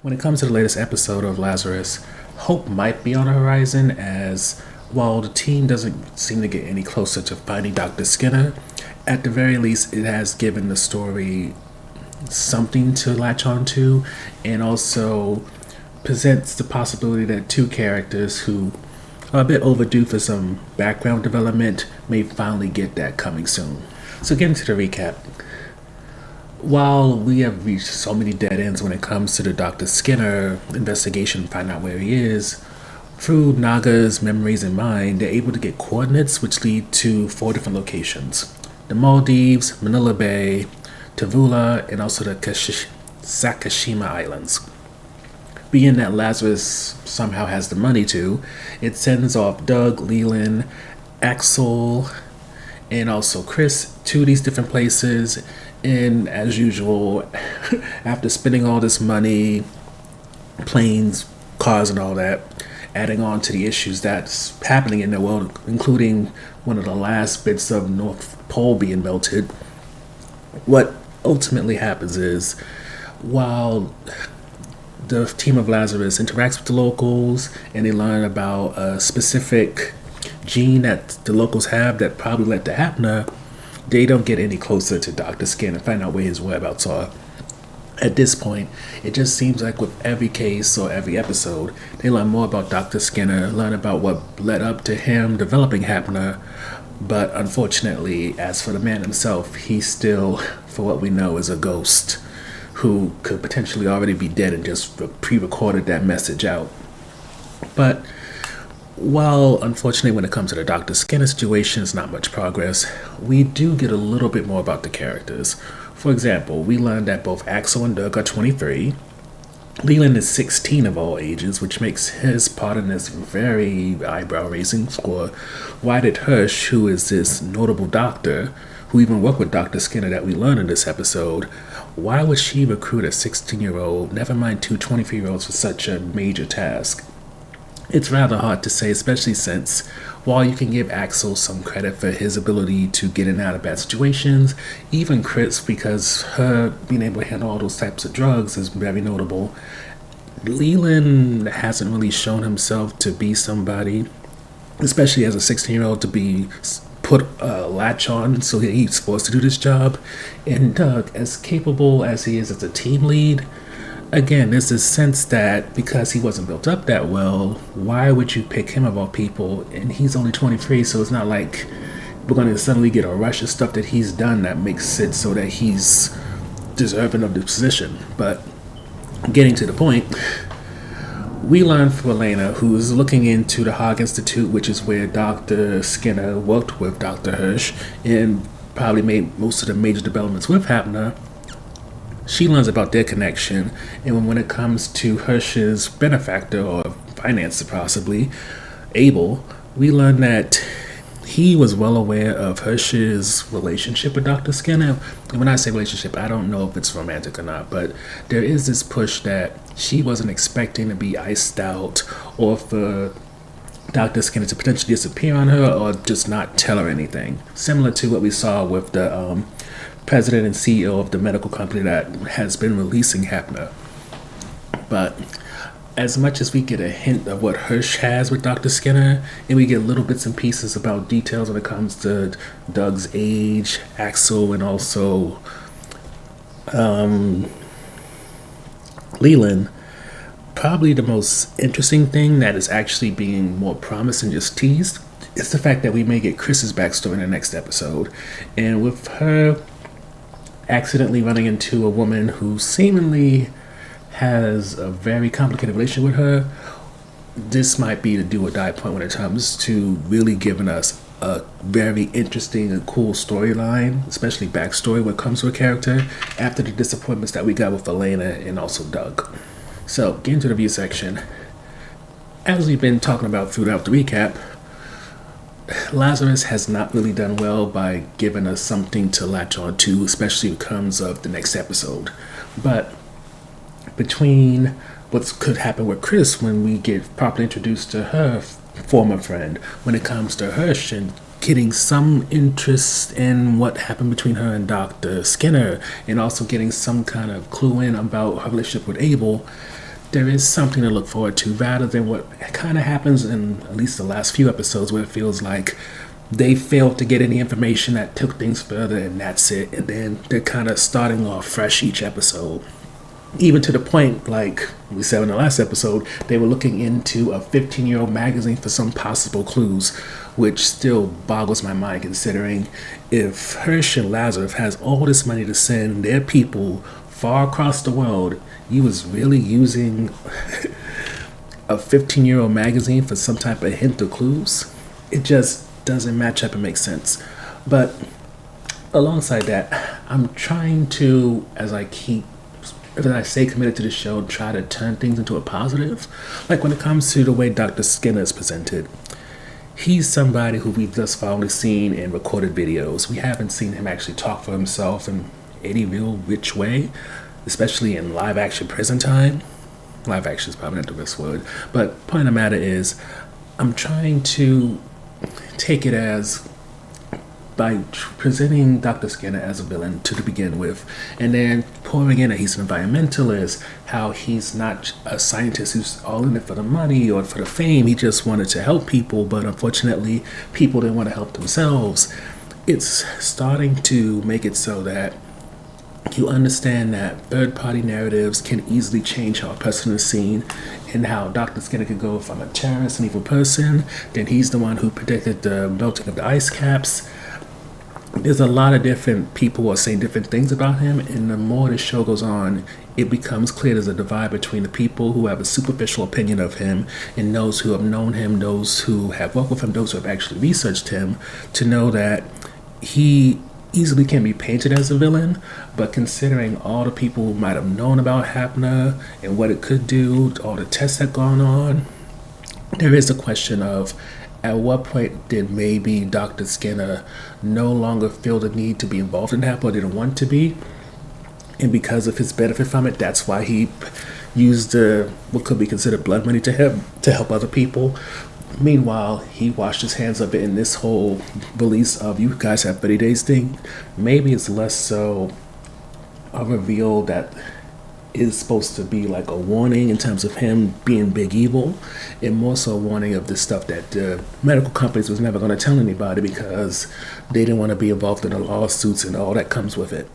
When it comes to the latest episode of Lazarus, hope might be on the horizon as while the team doesn't seem to get any closer to finding Dr. Skinner, at the very least it has given the story something to latch onto and also presents the possibility that two characters who are a bit overdue for some background development may finally get that coming soon. So getting to the recap, while we have reached so many dead ends when it comes to the Dr. Skinner investigation, find out where he is, through Naga's memories in mind, they're able to get coordinates which lead to 4 different locations. The Maldives, Manila Bay, Tavula, and also the Sakashima Islands. Being that Lazarus somehow has the money to, it sends off Doug, Leland, Axel, and also Chris to these different places. And as usual, after spending all this money, planes, cars, and all that, adding on to the issues that's happening in the world, including one of the last bits of North Pole being melted, what ultimately happens is while the team of Lazarus interacts with the locals and they learn about a specific gene that the locals have that probably led to Hapner, they don't get any closer to Dr. Skin and find out where his whereabouts are. At this point, it just seems like with every case or every episode, they learn more about Dr. Skinner, learn about what led up to him developing Hapner, but unfortunately, as for the man himself, he still, for what we know, is a ghost who could potentially already be dead and just pre-recorded that message out. But while unfortunately when it comes to the Dr. Skinner situation, it's not much progress, we do get a little bit more about the characters. For example, we learned that both Axel and Doug are 23. Leland is 16 of all ages, which makes his part in this very eyebrow-raising for why did Hirsch, who is this notable doctor, who even worked with Dr. Skinner that we learned in this episode, why would she recruit a 16-year-old, never mind two 23-year-olds for such a major task? It's rather hard to say, especially since while you can give Axel some credit for his ability to get in and out of bad situations, even Chris, because her being able to handle all those types of drugs is very notable, Leland hasn't really shown himself to be somebody, especially as a 16-year-old, to be put a latch on so he's forced to do this job. And Doug, as capable as he is as a team lead, again, there's this sense that because he wasn't built up that well, why would you pick him of all people? And he's only 23, so it's not like we're going to suddenly get a rush of stuff that he's done that makes it so that he's deserving of the position. But getting to the point, we learned from Elena, who's looking into the Haag Institute, which is where Dr. Skinner worked with Dr. Hirsch and probably made most of the major developments with Hapner. She learns about their connection, and when it comes to Hirsch's benefactor, or financer possibly, Abel, we learn that he was well aware of Hirsch's relationship with Dr. Skinner. And when I say relationship, I don't know if it's romantic or not, but there is this push that she wasn't expecting to be iced out or for Dr. Skinner to potentially disappear on her or just not tell her anything. Similar to what we saw with the president and CEO of the medical company that has been releasing Hapner. But as much as we get a hint of what Hirsch has with Dr. Skinner, and we get little bits and pieces about details when it comes to Doug's age, Axel, and also Leland, probably the most interesting thing that is actually being more promised and just teased is the fact that we may get Chris's backstory in the next episode. And with her accidentally running into a woman who seemingly has a very complicated relationship with her, this might be the do or die point when it comes to really giving us a very interesting and cool storyline, especially backstory when it comes to a character after the disappointments that we got with Elena and also Doug. So, getting to the review section, as we've been talking about throughout the recap, Lazarus has not really done well by giving us something to latch on to, especially when it comes of the next episode. But between what could happen with Chris when we get properly introduced to her former friend, when it comes to Hirsch and getting some interest in what happened between her and Dr. Skinner, and also getting some kind of clue in about her relationship with Abel, there is something to look forward to rather than what kind of happens in at least the last few episodes where it feels like they failed to get any information that took things further and that's it. And then they're kind of starting off fresh each episode. Even to the point, like we said in the last episode, they were looking into a 15-year-old magazine for some possible clues, which still boggles my mind considering if Hirsch and Lazarus has all this money to send their people far across the world, he was really using a 15-year-old magazine for some type of hint or clues. It just doesn't match up and make sense. But alongside that, I'm trying to, as I stay committed to the show, try to turn things into a positive. Like when it comes to the way Dr. Skinner is presented, he's somebody who we've just finally seen in recorded videos. We haven't seen him actually talk for himself in any real rich way, especially in live action prison time. Live action is probably not the best word, but point of the matter is, I'm trying to take it as by presenting Dr. Skinner as a villain to begin with, and then pouring in that he's an environmentalist, how he's not a scientist who's all in it for the money or for the fame. He just wanted to help people, but unfortunately, people didn't want to help themselves. It's starting to make it so that you understand that third-party narratives can easily change how a person is seen, and how Dr. Skinner could go from a terrorist and evil person, then he's the one who predicted the melting of the ice caps. There's a lot of different people who are saying different things about him, and the more the show goes on, it becomes clear there's a divide between the people who have a superficial opinion of him and those who have known him, those who have worked with him, those who have actually researched him, to know that he easily can be painted as a villain. But considering all the people who might have known about Hapner and what it could do, all the tests that gone on, there is a question of at what point did maybe Dr. Skinner no longer feel the need to be involved in Hapner or didn't want to be, and because of his benefit from it, that's why he used what could be considered blood money to him to help other people. Meanwhile, he washed his hands of it in this whole release of you guys have 30 days thing. Maybe it's less so a reveal that is supposed to be like a warning in terms of him being big evil, and more so a warning of the stuff that the medical companies was never going to tell anybody because they didn't want to be involved in the lawsuits and all that comes with it.